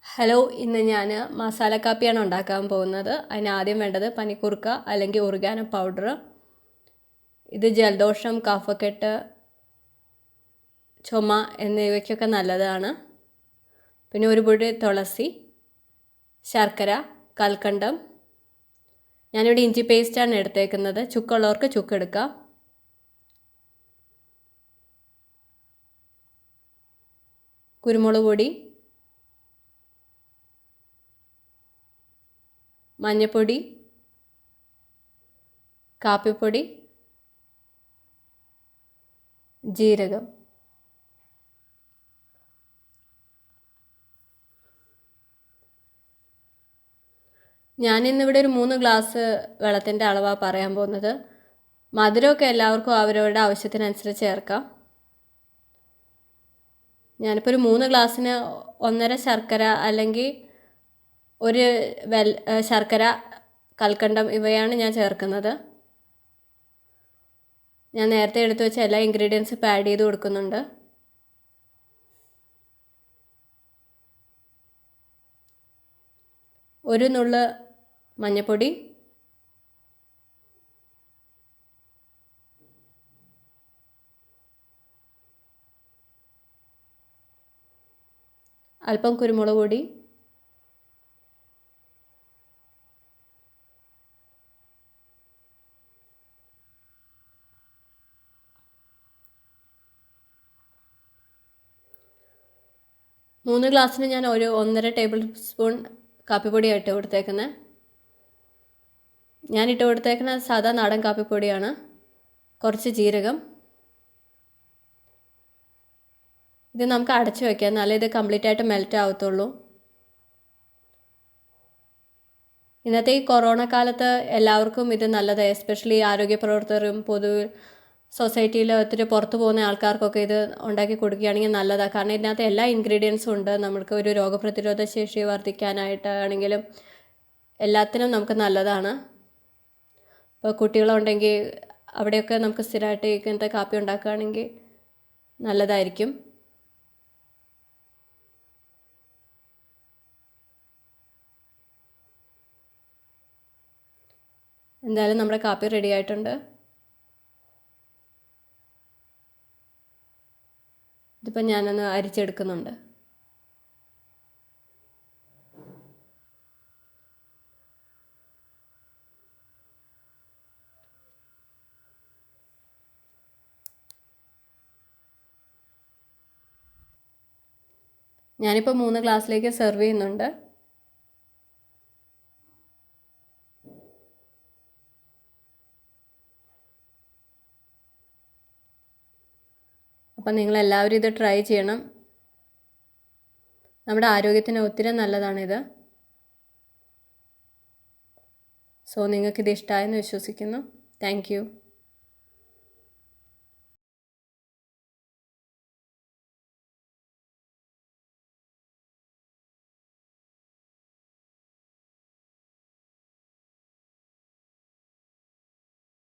Hello, ഇന്ന് ഞാൻ മസാല കാപ്പിയാണ് ഉണ്ടാക്കാൻ പോകുന്നത്. അതിന് ആദ്യം വേണ്ടത് പനിക്കൂർക്ക അല്ലെങ്കിൽ ഒറിഗാനോ പൗഡർ. ഇത് ജലദോഷം, കഫക്കെട്ട്, ചുമ എന്നിവയ്ക്കൊക്കെ നല്ലതാണ്. പിന്നെ ഒരു പൊടി തുളസി, ശർക്കര, കൽക്കണ്ടം. ഞാനിവിടെ ഇഞ്ചി പേസ്റ്റാണ് എടുത്തേക്കുന്നത്. ചുക്കുള്ളവർക്ക് ചുക്കെടുക്കാം. കുരുമുളക് പൊടി, മഞ്ഞൾപ്പൊടി, കാപ്പിപ്പൊടി, ജീരകം. ഞാനിന്നിവിടെ ഒരു 3 ഗ്ലാസ് വെള്ളത്തിൻ്റെ അളവാണ് പറയാൻ പോകുന്നത്. മധുരമൊക്കെ എല്ലാവർക്കും അവരവരുടെ ആവശ്യത്തിനനുസരിച്ച് ചേർക്കാം. ഞാനിപ്പോൾ ഒരു 3 ഗ്ലാസ്സിന് 1.5 ശർക്കര അല്ലെങ്കിൽ ഒരു ശർക്കര, കൽക്കണ്ടം ഇവയാണ് ഞാൻ ചേർക്കുന്നത്. ഞാൻ നേരത്തെ എടുത്തു വെച്ച എല്ലാ ഇൻഗ്രീഡിയൻസും ഇപ്പോൾ ആഡ് ചെയ്ത് കൊടുക്കുന്നുണ്ട്. ഒരു നുള്ള് മഞ്ഞൾപ്പൊടി, അല്പം കുരുമുളക് പൊടി, മൂന്ന് ഗ്ലാസ്സിന് ഞാൻ ഒരു 1.5 ടേബിൾ സ്പൂൺ കാപ്പിപ്പൊടിയാണ് ഇട്ട് കൊടുത്തേക്കുന്നത്. ഞാൻ ഇട്ട് കൊടുത്തേക്കുന്ന സാധാ നാടൻ കാപ്പിപ്പൊടിയാണ്. കുറച്ച് ജീരകം. ഇത് നമുക്ക് അടച്ചു വയ്ക്കാം, എന്നാലേ ഇത് കംപ്ലീറ്റ് ആയിട്ട് മെൽറ്റ് ആവത്തുള്ളൂ. ഇന്നത്തെ ഈ കൊറോണ കാലത്ത് എല്ലാവർക്കും ഇത് നല്ലതാണ്. എസ്പെഷ്യലി ആരോഗ്യ പ്രവർത്തകരും പൊതുവെ സൊസൈറ്റിയിൽ ഒത്തിരി പുറത്തു പോകുന്ന ആൾക്കാർക്കൊക്കെ ഇത് ഉണ്ടാക്കി കൊടുക്കുകയാണെങ്കിൽ നല്ലതാണ്. കാരണം ഇതിനകത്ത് എല്ലാ ഇൻഗ്രീഡിയൻസും ഉണ്ട്. നമുക്ക് ഒരു രോഗപ്രതിരോധ ശേഷി വർദ്ധിക്കാനായിട്ടാണെങ്കിലും എല്ലാത്തിനും നമുക്ക് നല്ലതാണ്. ഇപ്പോൾ കുട്ടികളുണ്ടെങ്കിൽ അവിടെയൊക്കെ നമുക്ക് സ്ഥിരമായിട്ട് ഇങ്ങനത്തെ കാപ്പി ഉണ്ടാക്കുകയാണെങ്കിൽ നല്ലതായിരിക്കും. എന്തായാലും നമ്മുടെ കാപ്പി റെഡി ആയിട്ടുണ്ട്. ഇതിപ്പോൾ ഞാനൊന്ന് അരിച്ചെടുക്കുന്നുണ്ട്. ഞാനിപ്പോൾ 3 ഗ്ലാസ്സിലേക്ക് സെർവ് ചെയ്യുന്നുണ്ട്. അപ്പം നിങ്ങളെല്ലാവരും ഇത് ട്രൈ ചെയ്യണം. നമ്മുടെ ആരോഗ്യത്തിന് ഒത്തിരി നല്ലതാണിത്. സോ നിങ്ങൾക്കിത് ഇഷ്ടമായെന്ന് വിശ്വസിക്കുന്നു. Thank you.